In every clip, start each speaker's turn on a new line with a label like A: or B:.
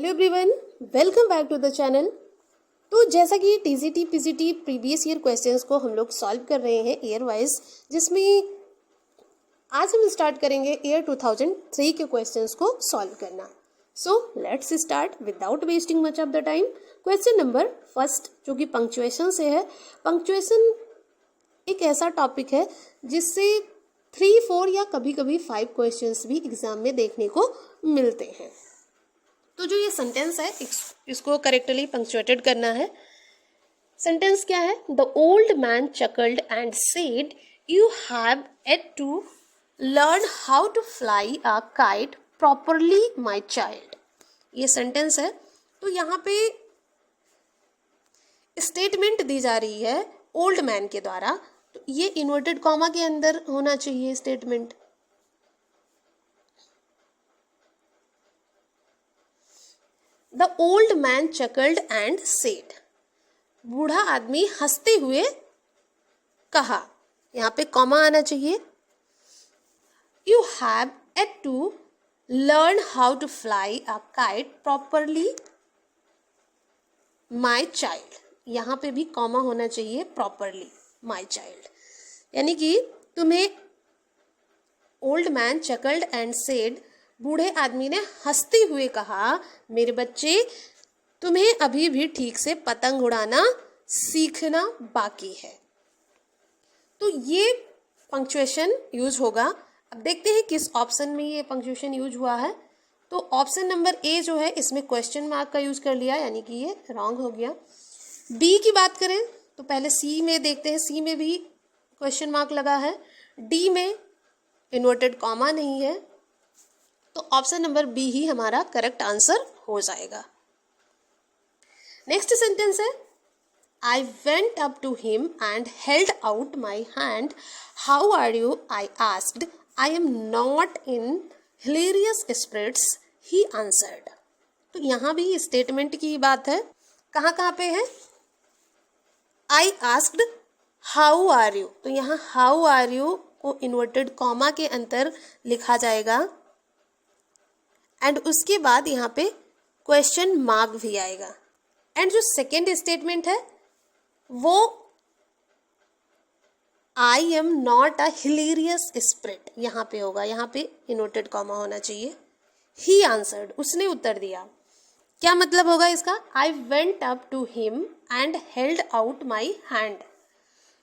A: Hello everyone, welcome back to the channel. तो जैसा कि TGT PGT previous year questions को हम लोग सॉल्व कर रहे हैं ईयर वाइज, जिसमें आज हम स्टार्ट करेंगे ईयर 2003 के क्वेश्चंस को सॉल्व करना। So let's start without wasting much of the time. Question number first, जो कि पंक्चुएशन से है। पंक्चुएशन एक ऐसा टॉपिक है जिससे 3, 4 या कभी कभी 5 क्वेश्चंस भी एग्जाम में देखने को मिलते हैं। तो जो ये सेंटेंस है इसको करेक्टली पंक्चुएटेड करना है। सेंटेंस क्या है? The old man chuckled and said, you have ought to learn how to fly a kite properly my child. ये सेंटेंस है। तो यहाँ पे स्टेटमेंट दी जा रही है ओल्ड मैन के द्वारा, तो ये इन्वर्टेड कॉमा के अंदर होना चाहिए statement. The old man chuckled and said, बूढ़ा आदमी हंसते हुए कहा। यहाँ पे कॉमा आना चाहिए। You have ought to learn how to fly a kite properly my child, यहाँ पे भी कॉमा होना चाहिए, प्रॉपरली माई चाइल्ड। यानी कि तुम्हें old man chuckled and said, बूढ़े आदमी ने हंसते हुए कहा, मेरे बच्चे तुम्हें अभी भी ठीक से पतंग उड़ाना सीखना बाकी है। तो ये पंक्चुएशन यूज होगा। अब देखते हैं किस ऑप्शन में ये पंक्चुएशन यूज हुआ है। तो ऑप्शन नंबर ए जो है, इसमें क्वेश्चन मार्क का यूज कर लिया, यानी कि ये रॉन्ग हो गया। बी की बात करें तो पहले सी में देखते हैं, सी में भी क्वेश्चन मार्क लगा है। डी में इन्वर्टेड कॉमा नहीं है, तो ऑप्शन नंबर बी ही हमारा करेक्ट आंसर हो जाएगा। नेक्स्ट सेंटेंस है, I went up to him and held out my hand, how are you I asked, I am not in hilarious spirits, he answered. तो यहाँ भी स्टेटमेंट की बात है। कहाँ पे है? I asked how are you, तो यहाँ हाउ आर यू को इन्वर्टेड कॉमा के अंदर लिखा जाएगा एंड उसके बाद यहाँ पे क्वेश्चन मार्क भी आएगा। एंड जो सेकेंड स्टेटमेंट है वो आई am not a hilarious spirit, यहाँ पे होगा, यहाँ पे इन्वर्टेड कॉमा होना चाहिए। ही आंसर्ड, उसने उत्तर दिया। क्या मतलब होगा इसका? I went up to him and held out my hand,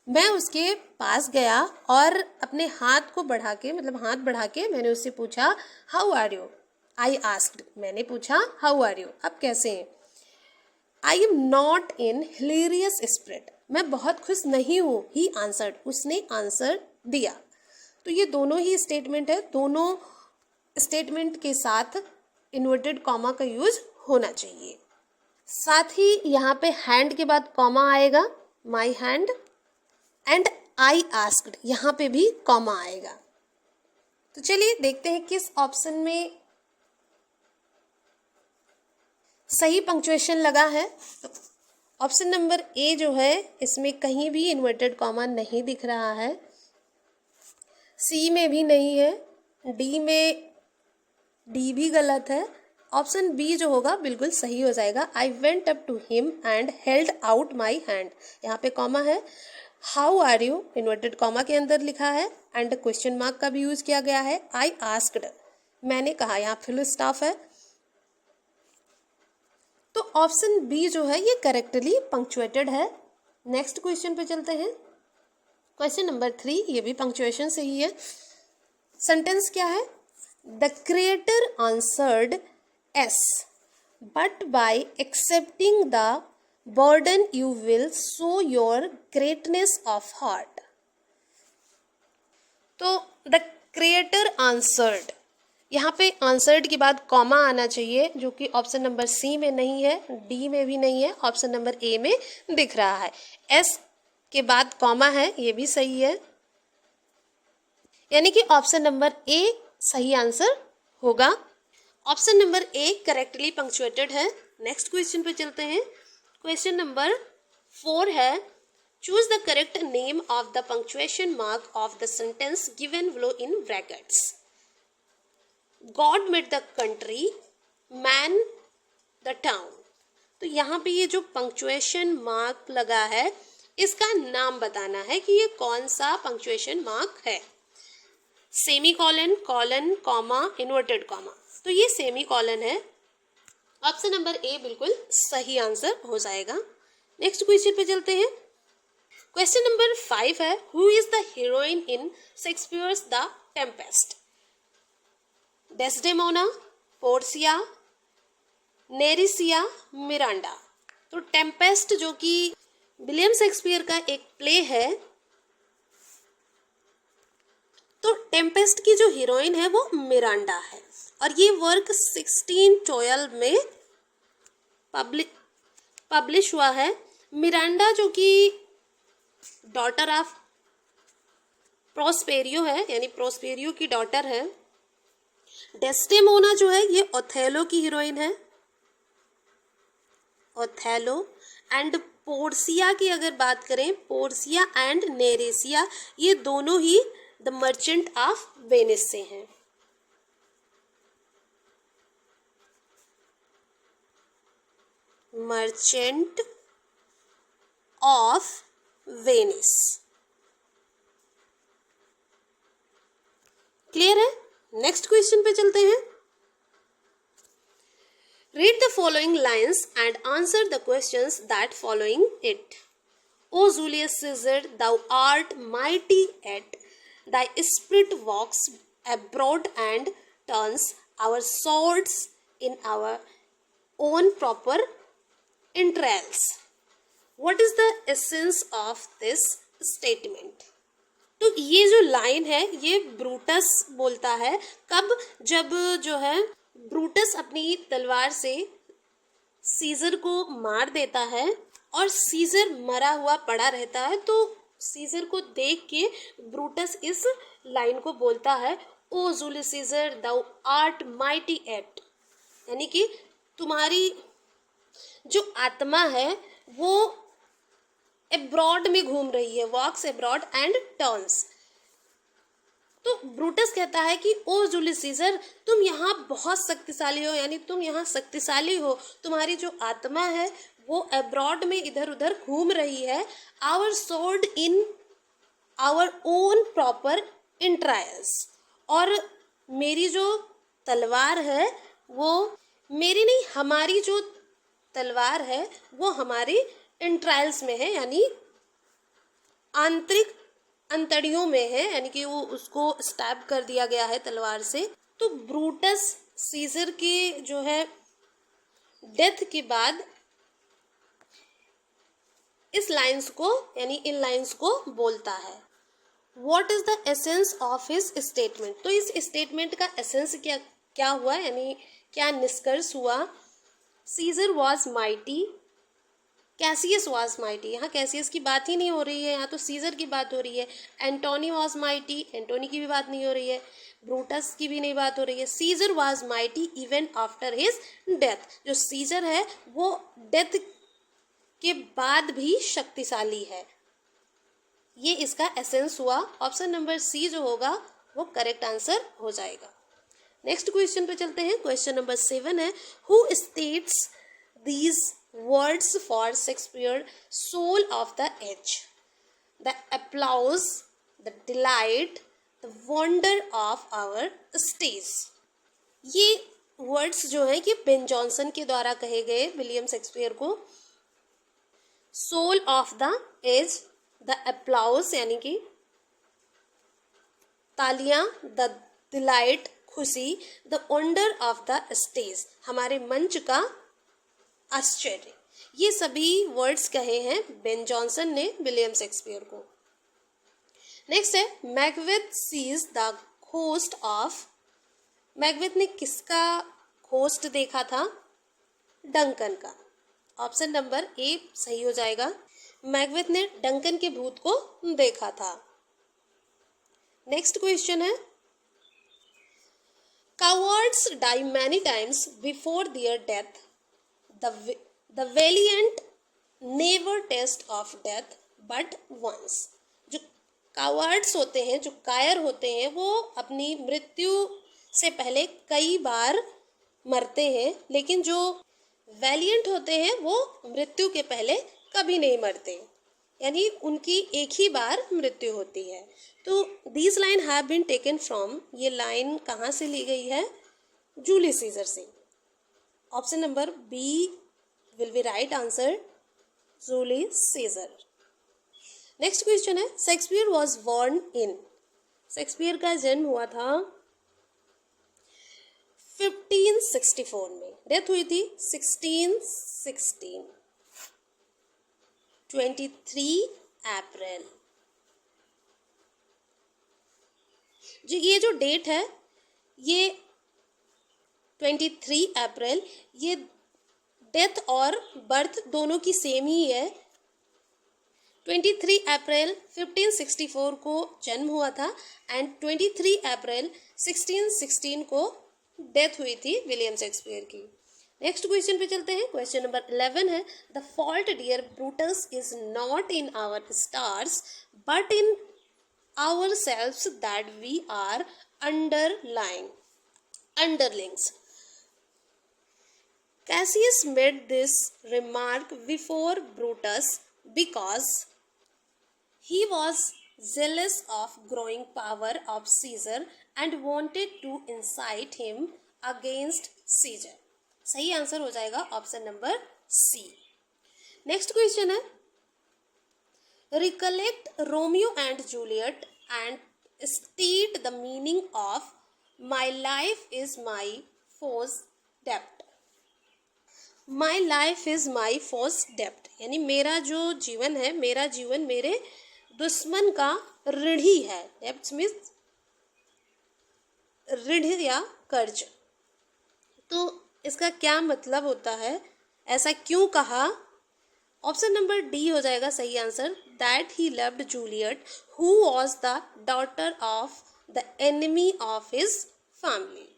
A: मैं उसके पास गया और अपने हाथ को बढ़ा के, मतलब हाथ बढ़ा के मैंने उससे पूछा how are you. I asked, मैंने पूछा हाउ आर यू। अब कैसे हैं? I am not in hilarious spirit, मैं बहुत खुश नहीं हूँ। ही आंसर्ड, उसने आंसर दिया। तो ये दोनों ही स्टेटमेंट है, दोनों स्टेटमेंट के साथ इन्वर्टेड कॉमा का यूज होना चाहिए। साथ ही यहाँ पे हैंड के बाद कॉमा आएगा, my hand, and I asked, यहाँ पे भी कॉमा आएगा। तो चलिए देखते हैं किस ऑप्शन में सही पंक्चुएशन लगा है। तो ऑप्शन नंबर ए जो है, इसमें कहीं भी इन्वर्टेड कॉमा नहीं दिख रहा है, सी में भी नहीं है, डी में, डी भी गलत है। ऑप्शन बी जो होगा बिल्कुल सही हो जाएगा। I went up to him and held out my hand, यहाँ पे कॉमा है। How are you inverted comma के अंदर लिखा है एंड क्वेश्चन मार्क का भी यूज किया गया है। आई आस्क्ड, मैंने कहा, यहाँ फुल स्टॉप है। तो ऑप्शन बी जो है ये करेक्टली पंक्चुएटेड है। नेक्स्ट क्वेश्चन पे चलते हैं। क्वेश्चन नंबर 3, ये भी पंक्चुएशन से ही है। सेंटेंस क्या है? The creator answered S, but by accepting the burden you will show your greatness of heart. तो द क्रिएटर आंसर्ड, यहाँ पे आंसर्ड के बाद कॉमा आना चाहिए, जो कि ऑप्शन नंबर सी में नहीं है, डी में भी नहीं है, ऑप्शन नंबर ए में दिख रहा है। एस के बाद कॉमा है, ये भी सही है, यानी कि ऑप्शन नंबर ए सही आंसर होगा। ऑप्शन नंबर ए करेक्टली पंक्चुएटेड है। नेक्स्ट क्वेश्चन पे चलते हैं। क्वेश्चन नंबर 4 है, choose the correct name of the punctuation mark of the sentence given below in brackets. God made the country, man the town. तो यहाँ पे ये जो पंक्चुएशन मार्क लगा है इसका नाम बताना है कि ये कौन सा पंक्चुएशन मार्क है। Semi colon, colon, comma, inverted comma. तो ये सेमी कॉलन है। ऑप्शन नंबर ए बिल्कुल सही आंसर हो जाएगा। नेक्स्ट क्वेश्चन पे चलते हैं। क्वेश्चन नंबर 5 है, who is the heroine in Shakespeare's the Tempest? Desdemona, Portia, Nerissa, Miranda. तो टेम्पेस्ट जो कि विलियम शेक्सपियर का एक प्ले है, तो टेम्पेस्ट की जो हीरोइन है वो मिरांडा है और ये वर्क 1612 में पब्लिश हुआ है। मिरांडा जो कि डॉटर ऑफ प्रोस्पेरियो है, यानी प्रोस्पेरियो की डॉटर है। डेस्डेमोना जो है ये ओथेलो की हीरोइन है, ओथेलो। एंड पोर्सिया की अगर बात करें, पोर्सिया एंड नेरेसिया ये दोनों ही द मर्चेंट ऑफ वेनिस से हैं। Merchant of Venice. क्लियर है? नेक्स्ट क्वेश्चन पे चलते हैं। Read the following lines and answer the questions that following it. O Julius Caesar, thou art mighty at thy spirit walks abroad and turns our swords in our own proper entrails. What is the essence of this statement? तो ये जो line है ये Brutus बोलता है। कब? जब जो है ब्रूटस अपनी तलवार से सीजर को मार देता है और सीजर मरा हुआ पड़ा रहता है, तो सीजर को देख के ब्रूटस इस लाइन को बोलता है, O Julius Caesar thou art mighty yet, यानी कि तुम्हारी जो आत्मा है वो एब्रॉड में घूम रही है, वॉक्स एब्रॉड एंड टर्न्स। तो ब्रूटस कहता है कि ओ जूलियस सीजर तुम यहाँ बहुत शक्तिशाली हो, यानी तुम यहाँ शक्तिशाली हो, तुम्हारी जो आत्मा है वो एब्रॉड में इधर उधर घूम रही है। Our sword in our own proper entrails, और मेरी जो तलवार है वो मेरी नहीं, हमारी जो तलवार है वो हमारी इंट्रायल्स में है, यानी आंतरिक अंतड़ियों में है, यानी कि वो उसको स्टैब कर दिया गया है तलवार से। तो ब्रूटस सीजर के जो है डेथ के बाद इस लाइंस को, यानी इन लाइंस को बोलता है। What is the essence of his statement? तो इस स्टेटमेंट का एसेंस क्या हुआ, यानी क्या निष्कर्ष हुआ? Caesar was mighty, Cassius was mighty. यहाँ कैसियस की बात ही नहीं हो रही है, यहाँ तो सीजर की बात हो रही है। एंटोनी वॉज माइटी, एंटोनी की भी बात नहीं हो रही है, ब्रूटस की भी नहीं बात हो रही है। Caesar was mighty even after his death. जो सीजर है वो डेथ के बाद भी शक्तिशाली है। ये इसका एसेंस हुआ। ऑप्शन नंबर सी जो होगा वो करेक्ट आंसर हो जाएगा। नेक्स्ट क्वेश्चन पे चलते हैं। क्वेश्चन नंबर 7 है, who states these words for Shakespeare soul of the age? The applause, the delight, the wonder of our stage. ये वर्ड्स जो हैं कि बेन जॉनसन के द्वारा कहे गए विलियम शेक्सपियर को। Soul of the age, the applause यानी कि तालियां, द डिलाइट खुशी, the wonder of the stage हमारे मंच का आश्चर्य। ये सभी वर्ड्स कहे हैं बेन जॉनसन ने विलियम शेक्सपियर को। नेक्स्ट है, Macbeth sees the ghost of. Macbeth ने किसका घोस्ट देखा था? डंकन का। ऑप्शन नंबर ए सही हो जाएगा। मैकबेथ ने डंकन के भूत को देखा था। नेक्स्ट क्वेश्चन है, cowards die many times before their death. The valiant never taste of death but once. जो कावर्ड्स होते हैं, जो कायर होते हैं, वो अपनी मृत्यु से पहले कई बार मरते हैं, लेकिन जो वैलिएंट होते हैं वो मृत्यु के पहले कभी नहीं मरते, यानी उनकी एक ही बार मृत्यु होती है। तो this line have been taken from, ये लाइन कहाँ से ली गई है? जूलियस सीजर से। Option number B will be right answer, Julius Caesar. Next question है, Shakespeare was born in, Shakespeare का जन्म हुआ था 1564 में, डेथ हुई थी 1616, 23 अप्रैल। जो ये जो डेट है ये 23 अप्रैल, ये डेथ और बर्थ दोनों की सेम ही है। 23 अप्रैल 1564 को जन्म हुआ था एंड 23 अप्रैल 1616 को डेथ हुई थी विलियम शेक्सपियर की। नेक्स्ट क्वेश्चन पे चलते हैं। क्वेश्चन नंबर 11 है, the fault dear Brutus is not in our stars but in ourselves that we are underlings. Cassius made this remark before Brutus because he was zealous of growing power of Caesar and wanted to incite him against Caesar. सही answer हो जाएगा option number C. Next question है, recollect Romeo and Juliet and state the meaning of my life is my foe's debt. My life is my foe's debt, यानी मेरा जो जीवन है, मेरा जीवन मेरे दुश्मन का ऋण ही है। डेब्ट मीन्स ऋण या कर्ज। तो इसका क्या मतलब होता है, ऐसा क्यों कहा? ऑप्शन नंबर डी हो जाएगा सही answer, that he loved Juliet who was the daughter of the enemy of his family.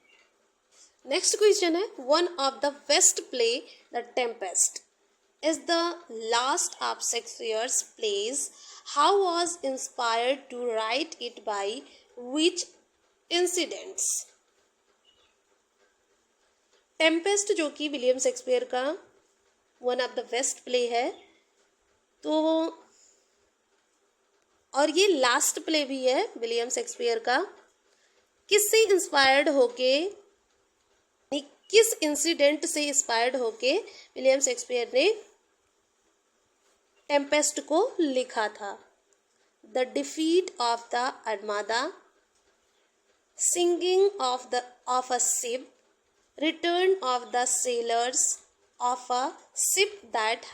A: Next question है, one of the best play the Tempest is the last of Shakespeare's plays, how was inspired to write it by which incidents? Tempest जो कि William Shakespeare का one of the best play है, तो और ये last play भी है William Shakespeare का। किससे इंस्पायर्ड होके, किस इंसिडेंट से इंस्पायर्ड होके विलियम शेक्सपियर ने टेम्पेस्ट को लिखा था? The defeat of the Armada, singing of a ship, return of the sailors of a ship that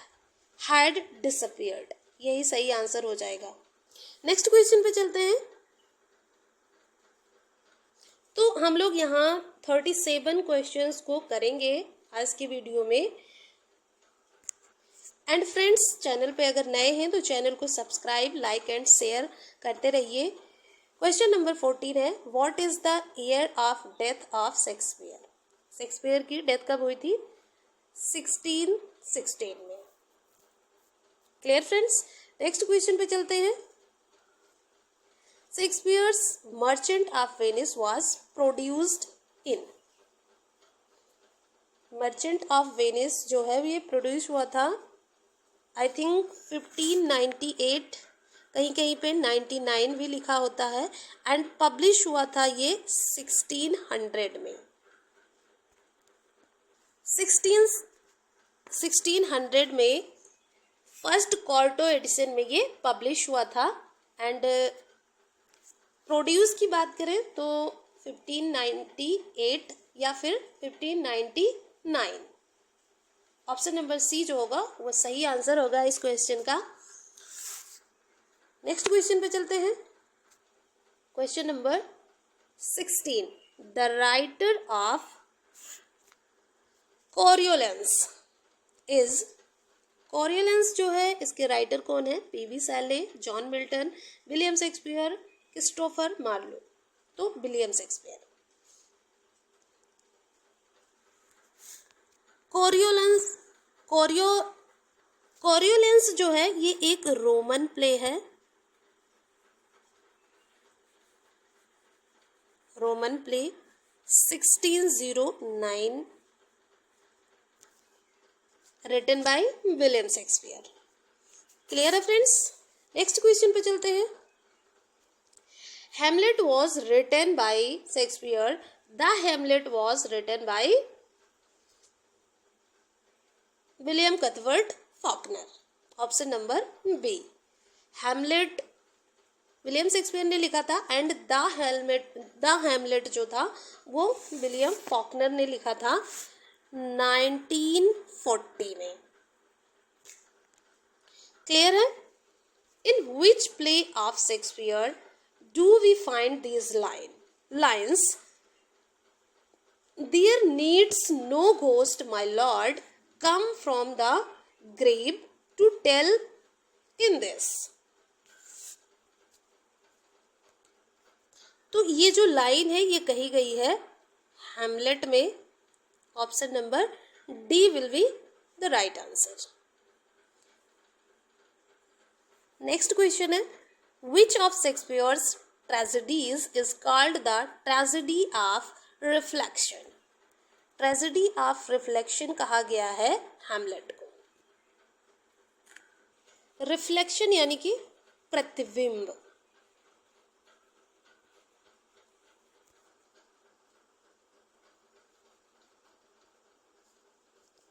A: had disappeared. यही सही आंसर हो जाएगा। नेक्स्ट क्वेश्चन पे चलते हैं। तो हम लोग यहाँ 37 क्वेश्चंस को करेंगे आज की वीडियो में। एंड फ्रेंड्स, चैनल पे अगर नए हैं तो चैनल को सब्सक्राइब, लाइक एंड शेयर करते रहिए। क्वेश्चन नंबर 14 है, what is the year of death of Shakespeare? Shakespeare की डेथ कब हुई थी? 1616 में। Clear friends? नेक्स्ट क्वेश्चन पे चलते हैं। Shakespeare's merchant of Venice was produced in, merchant of Venice जो है ये प्रोड्यूस हुआ था आई थिंक 1598, कहीं कहीं पे 99 भी लिखा होता है, एंड पब्लिश हुआ था ये 1600 में। 1600 में फर्स्ट क्वार्टो एडिशन में ये पब्लिश हुआ था। एंड प्रोड्यूस की बात करें तो 1598 या फिर 1599। ऑप्शन नंबर सी जो होगा वो सही आंसर होगा इस क्वेश्चन का। नेक्स्ट क्वेश्चन पे चलते हैं। Question number 16, the writer of Coriolanus is, Coriolanus जो है इसके राइटर कौन है? P B Shelley, John Milton, William Shakespeare, Christopher Marlowe. तो विलियम शेक्सपियर। कोरियोलेंस जो है ये एक रोमन प्ले है, Roman play 1609 written by William Shakespeare. Clear है फ्रेंड्स? नेक्स्ट क्वेश्चन पे चलते हैं। Hamlet was written by Shakespeare. The Hamlet was written by William Cuthbert Faulkner. Option number B. Hamlet William Shakespeare ने लिखा था and the Hamlet जो था वो विलियम फॉकनर ने लिखा था 1940 में। क्लियर है? In which play of Shakespeare do we find these lines? There needs no ghost, my lord, come from the grave to tell in this. तो ये जो लाइन है ये कही गई है हैमलेट में। Option number D will be the right answer. Next question है, which of Shakespeare's tragedies is called the tragedy of reflection? Tragedy of reflection कहा गया है हैमलेट को। रिफ्लेक्शन यानी कि प्रतिबिंब।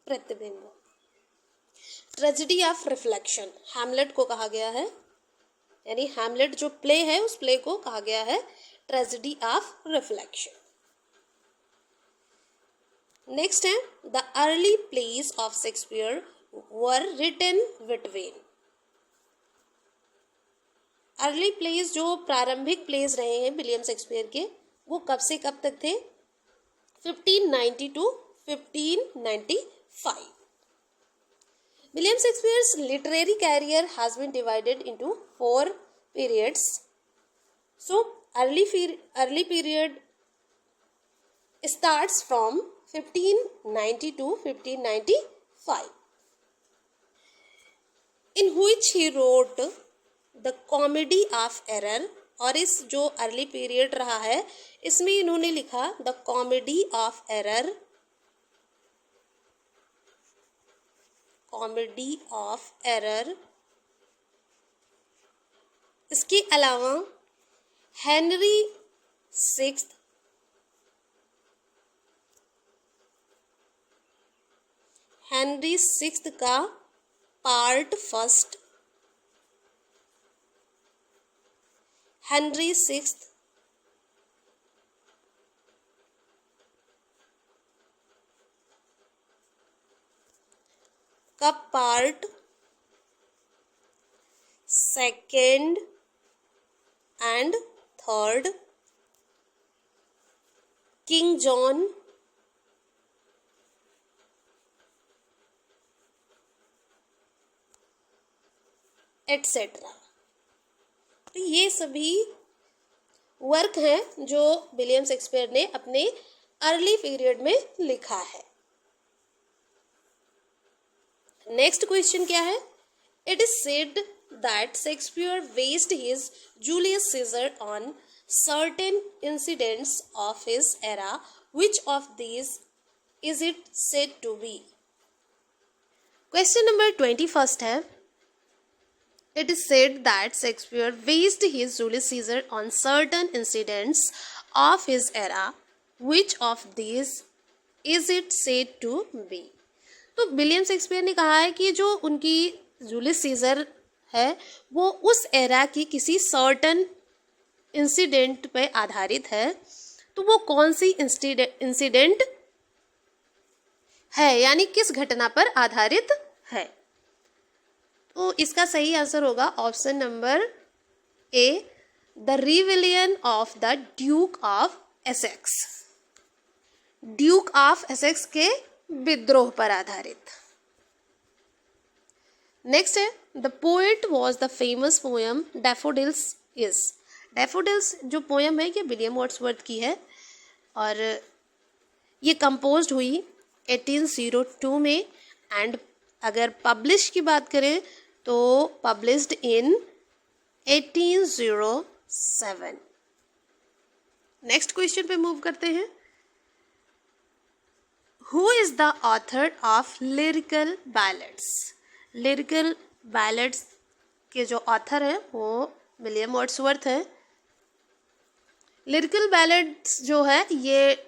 A: प्रतिबिंब, ट्रेजेडी ऑफ रिफ्लेक्शन हैमलेट को कहा गया है, यानी हैमलेट जो प्ले है उस प्ले को कहा गया है ट्रेजेडी ऑफ रिफ्लेक्शन। नेक्स्ट है, the early plays of Shakespeare were written between. Early plays जो प्रारंभिक प्लेज रहे हैं विलियम शेक्सपियर के वो कब से कब तक थे? 1590 to 1595। William Shakespeare's literary career has been divided into 4 periods. So, early period starts from 1590 to 1595, in which he wrote the Comedy of Error। और इस जो अर्ली पीरियड रहा है इसमें इन्होंने लिखा the comedy of error, comedy of error. इसके अलावा हेनरी सिक्स्थ, हेनरी सिक्स्थ का पार्ट फर्स्ट, हेनरी सिक्स्थ का part second and third, king John etcetera. तो ये सभी वर्क हैं जो विलियम शेक्सपियर ने अपने अर्ली पीरियड में लिखा है। नेक्स्ट क्वेश्चन क्या है? It is said that Shakespeare based his Julius Caesar on certain incidents of his era. Which of these is it said to be? Question number 21 है, it is said that Shakespeare based his Julius Caesar on certain incidents of his era. Which of these is it said to be? तो William Shakespeare ने कहा है कि जो उनकी Julius Caesar है वो उस एरा की किसी सर्टन इंसिडेंट पे आधारित है। तो वो कौन सी इंसिडेंट है, यानी किस घटना पर आधारित है? तो इसका सही आंसर होगा option number A, the rebellion of the Duke of Essex. Duke of Essex के विद्रोह पर आधारित। नेक्स्ट है, the poet was the famous poem daffodils is. Daffodils जो पोएम है ये विलियम वर्ड्सवर्थ की है और ये कंपोज्ड हुई 1802 में एंड अगर पब्लिश की बात करें तो पब्लिश्ड इन 1807। नेक्स्ट क्वेश्चन पे मूव करते हैं। Who is the author of lyrical ballads? Lyrical ballads के जो ऑथर है वो विलियम वर्ड्सवर्थ है। लिरिकल बैलेड्स जो है ये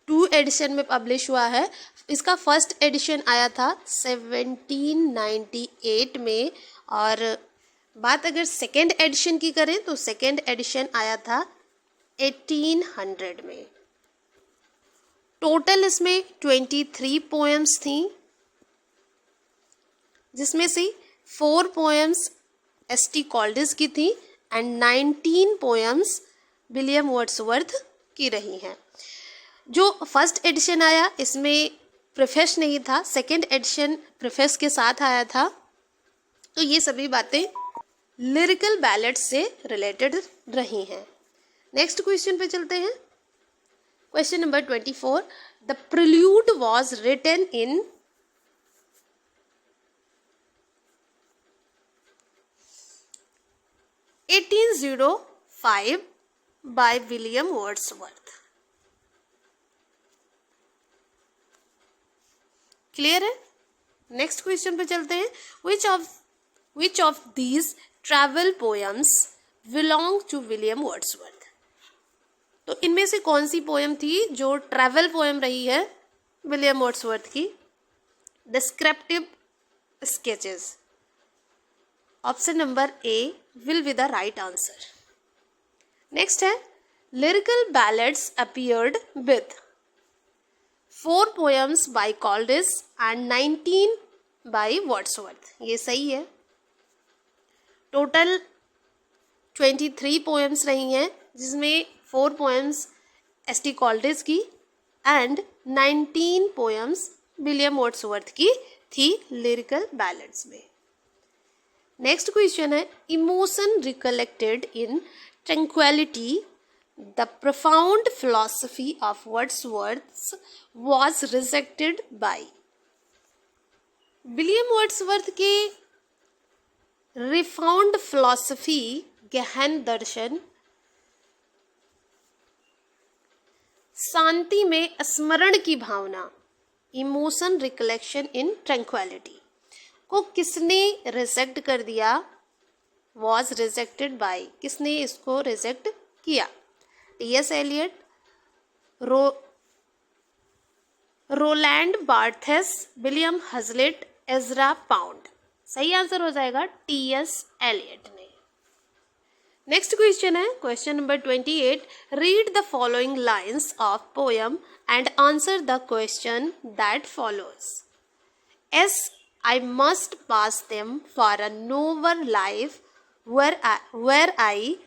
A: 2 एडिशन में पब्लिश हुआ है। इसका फर्स्ट एडिशन आया था 1798 में, और बात अगर सेकेंड एडिशन की करें तो सेकेंड एडिशन आया था 1800 में। टोटल इसमें 23 पोएम्स थी, जिसमें से 4 पोएम्स एस.टी. कॉल्डिस की थी एंड 19 पोएम्स विलियम वर्ड्सवर्थ की रही हैं। जो फर्स्ट एडिशन आया इसमें प्रीफेस नहीं था, सेकेंड एडिशन प्रीफेस के साथ आया था। तो ये सभी बातें लिरिकल बैलेड्स से रिलेटेड रही हैं। नेक्स्ट क्वेश्चन पे चलते हैं। Question number 24, the prelude was written in 1805 by William Wordsworth. Clear है? नेक्स्ट क्वेश्चन पे चलते हैं। Which of these travel poems belong to William Wordsworth? तो इनमें से कौन सी पोएम थी जो ट्रैवल पोएम रही है विलियम वर्ड्सवर्थ की? Descriptive sketches. Option number A will be the right answer. Next है lyrical ballads appeared with 4 poems by Coleridge and 19 by Wordsworth. ये सही है। टोटल 23 पोएम्स रही हैं, जिसमें 4 पोएम्स एस.टी. कॉल्डिस की एंड 19 पोएम्स विलियम वर्ड्सवर्थ की थी लिरिकल बैलेड्स में। नेक्स्ट क्वेश्चन है emotion recollected in tranquillity the profound philosophy of Wordsworth was rejected by. William Wordsworth के रिफाउंड फिलॉसफी गहन दर्शन शांति में स्मरण की भावना, इमोशन रिकलेक्शन इन ट्रैंक्विलिटी को किसने रिजेक्ट कर दिया? Was rejected by. किसने इसको रिजेक्ट किया? T S. Eliot, Roland Barthes, William Hazlitt, Ezra Pound. सही आंसर हो जाएगा टी.एस. एलियट ने। नेक्स्ट क्वेश्चन है question number 28, read the following lines of poem and answer the question that follows. S I must pass them for a noble life where I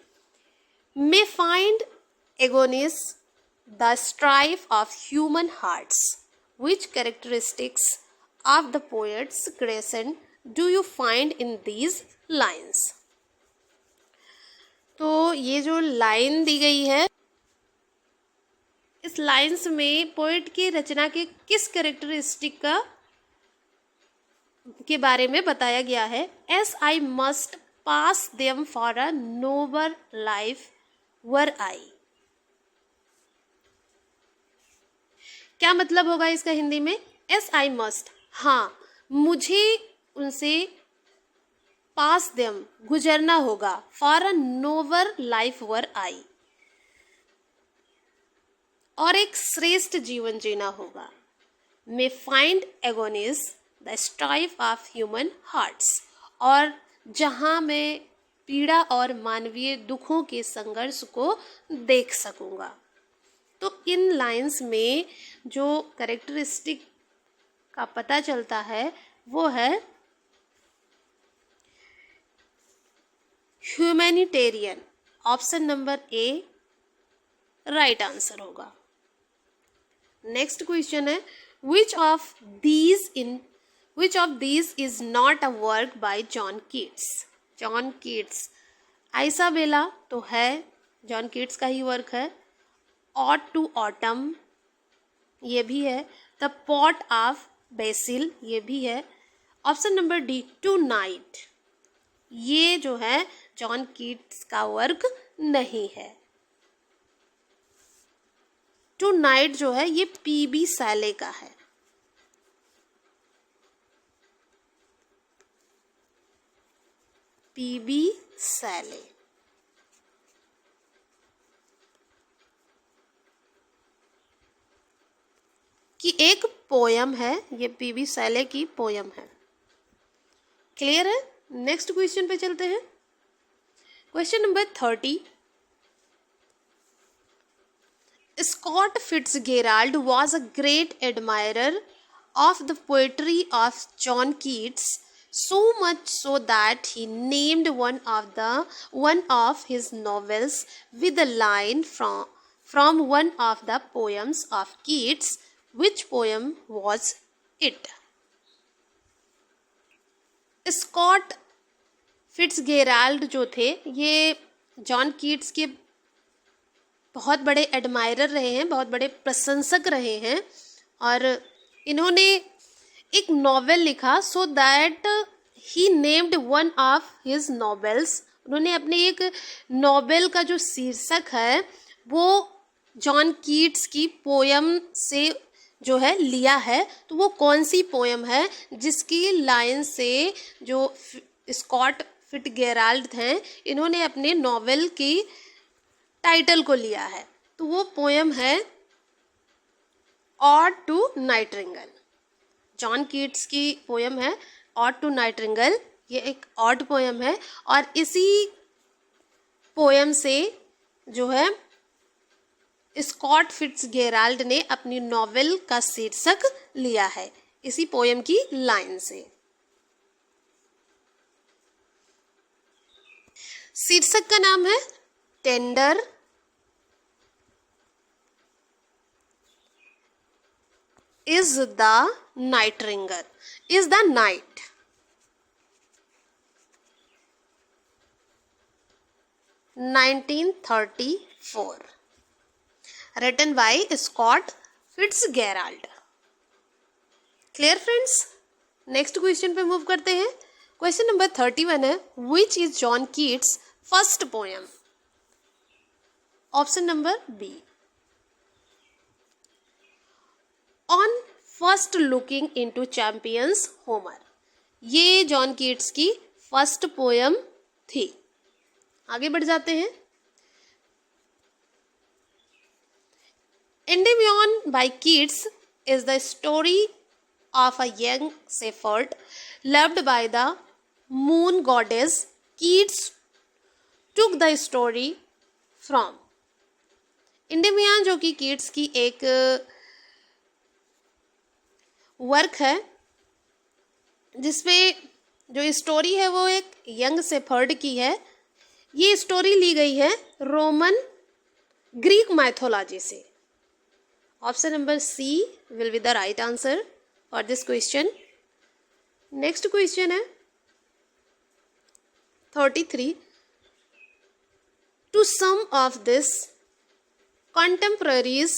A: may find agonies the strife of human hearts. Which characteristics of the poet's creation do you find in these lines? तो ये जो line दी गई है, इस lines में poet की रचना के किस कैरेक्टरिस्टिक के बारे में बताया गया है? As I must pass them for a noble life were I. क्या मतलब होगा इसका हिंदी में? एस आई मस्ट, हाँ मुझे उनसे पास देम गुजरना होगा, for a noble life were I, और एक श्रेष्ठ जीवन जीना होगा। May find agonies the strife of human hearts, और जहाँ मैं पीड़ा और मानवीय दुखों के संघर्ष को देख सकूँगा। तो इन लाइंस में जो कैरेक्टरिस्टिक का पता चलता है वो है ह्यूमैनिटेरियन। ऑप्शन नंबर ए राइट आंसर होगा। नेक्स्ट क्वेश्चन है which of these is not a work by John Keats? John Keats, Isabella तो है जॉन कीट्स का ही वर्क है। ऑट टू ऑटम ये भी है। द पॉट ऑफ बेसिल ये भी है। Option number D tonight, ये जो है जॉन कीट्स का वर्क नहीं है। टू नाइट जो है ये पीबी सैले का है। पीबी सैले की एक पोयम है, ये पीबी सैले की पोयम है। क्लियर है? नेक्स्ट क्वेश्चन पे चलते हैं। Question number 30। Scott Fitzgerald was a great admirer of the poetry of John Keats, so much so that he named one of his novels with a line from one of the poems of Keats. Which poem was it? Scott Fitzgerald जो थे ये John Keats के बहुत बड़े admirer रहे हैं, बहुत बड़े प्रशंसक रहे हैं, और इन्होंने एक नॉवेल लिखा so that he named one of his novels. उन्होंने अपने एक नॉवेल का जो शीर्षक है वो जॉन कीट्स की पोयम से जो है लिया है। तो वो कौन सी पोयम है जिसकी लाइन से जो स्कॉट फिट्जगेराल्ड हैं इन्होंने अपने नॉवेल की टाइटल को लिया है? तो वो पोयम है ode to nightingale. John Keats की पोयम है ऑड टू नाइटिंगेल। ये एक ऑड पोयम है और इसी पोयम से जो है स्कॉट फिट्जगेराल्ड ने अपनी नॉवेल का शीर्षक लिया है, इसी पोयम की लाइन से। शीर्षक का नाम है tender is the nightingale, is the night। (1934) written by Scott Fitzgerald। Clear friends? Next question पे मूव करते हैं। क्वेश्चन नंबर 31 है, which is John Keats first poem? Option number B. On first looking into Chapman's Homer. ये John Keats की first poem थी। आगे बढ़ जाते हैं। Endymion by Keats is the story of a young shepherd loved by the moon goddess. Keats took the story from. Endymion जो कि Keats की एक वर्क है जिसमें जो स्टोरी है वो एक यंग शेफर्ड की है। ये स्टोरी ली गई है रोमन ग्रीक माइथोलॉजी से। Option number C will be the right answer for this question. Next question है 33। To some of this contemporaries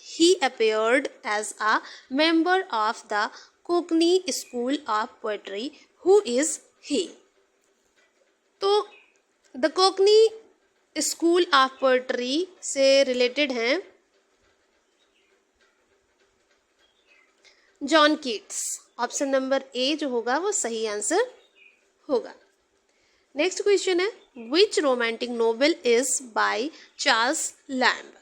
A: he appeared as a member of the Cockney School of Poetry। Who is he? तो the Cockney school of poetry से related हैं John Keats. Option number A जो होगा वो सही answer होगा। Next question है, which romantic novel is by Charles Lamb?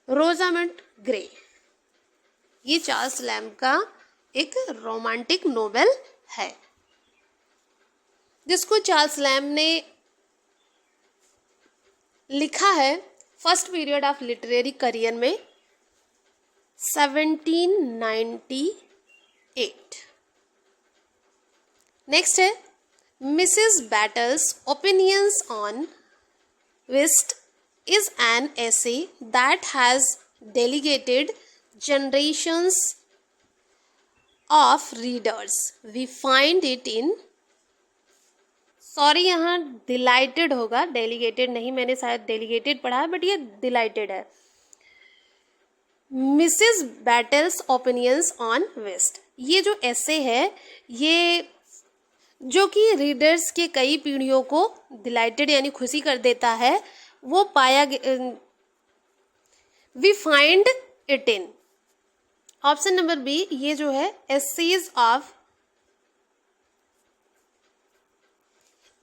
A: Rosamund Gray. ये चार्ल्स लैम्ब का एक रोमांटिक नोवेल है जिसको चार्ल्स लैम्ब ने लिखा है first period of literary career में 1798। नेक्स्ट है, Mrs Battle's opinions on whist is an essay that has delegated generations of readers। We find it in, sorry यहाँ डिलाइटेड होगा, डेलीगेटेड नहीं, मैंने शायद डेलीगेटेड पढ़ा है बट ये डिलाइटेड है। Mrs Battle's opinions on whist, ये जो ऐसे है ये जो कि रीडर्स के कई पीढ़ियों को डिलाइटेड यानी खुशी कर देता है, वो पाया we find it in, option number B ये जो है essays of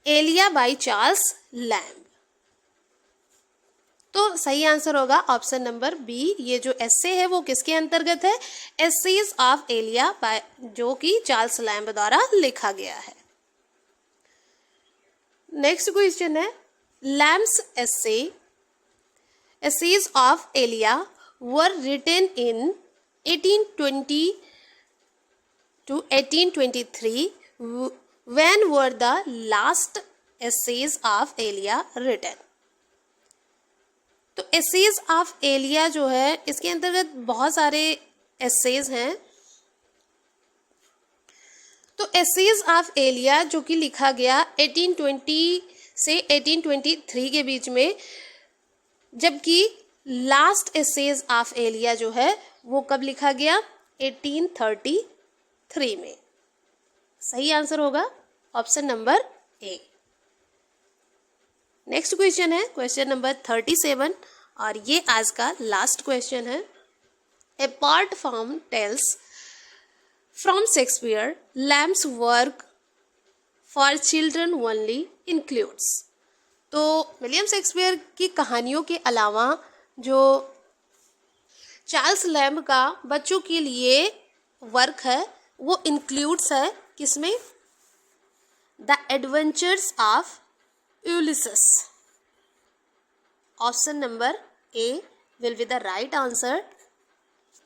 A: Elia by Charles Lamb. तो सही आंसर होगा ऑप्शन नंबर बी, ये जो एसे है वो किसके अंतर्गत है, एसेज ऑफ एलिया बाय, जो कि चार्ल्स लैम्ब द्वारा लिखा गया है। नेक्स्ट क्वेश्चन है Lamb's essays of Elia were written in 1820 to 1823. When were the last essays of Elia written? तो essays of Elia जो है इसके अंतर्गत बहुत सारे essays हैं। तो essays of Elia जो कि लिखा गया 1820 से 1823 के बीच में, जबकि लास्ट एसेज ऑफ एलिया जो है वो कब लिखा गया, 1833 में। सही आंसर होगा option number A. Next question है क्वेश्चन नंबर 37 और ये आज का लास्ट क्वेश्चन है। A part form tales from Shakespeare Lamb's work for children only includes. तो विलियम शेक्सपियर की कहानियों के अलावा जो चार्ल्स लैम्ब का बच्चों के लिए वर्क है वो इंक्लूड्स है किसमें, the adventures of Ulysses. Option number A will be the right answer.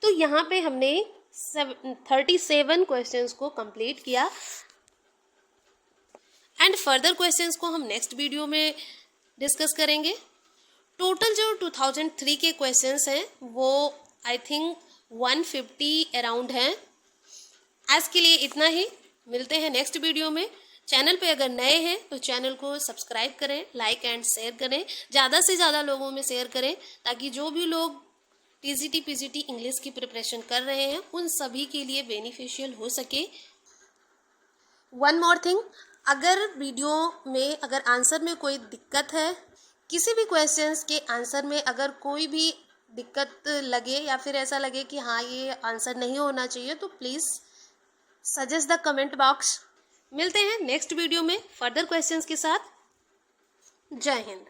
A: तो यहाँ पे हमने 37 क्वेश्चंस को कंप्लीट किया एंड फर्दर क्वेश्चंस को हम नेक्स्ट वीडियो में डिस्कस करेंगे। टोटल जो 2003 के क्वेश्चंस हैं वो आई थिंक 150 अराउंड हैं। आज के लिए इतना ही, मिलते हैं नेक्स्ट वीडियो में। चैनल पे अगर नए हैं तो चैनल को सब्सक्राइब करें, लाइक एंड शेयर करें, ज़्यादा से ज़्यादा लोगों में शेयर करें ताकि जो भी लोग टीजीटी पीजीटी इंग्लिश की प्रिपरेशन कर रहे हैं उन सभी के लिए बेनिफिशियल हो सके। वन मोर थिंग, अगर वीडियो में अगर आंसर में कोई दिक्कत है, किसी भी क्वेश्चंस के आंसर में अगर कोई भी दिक्कत लगे या फिर ऐसा लगे कि हाँ ये आंसर नहीं होना चाहिए, तो please suggest the comment box. मिलते हैं नेक्स्ट वीडियो में फर्दर क्वेश्चंस के साथ। जय हिंद।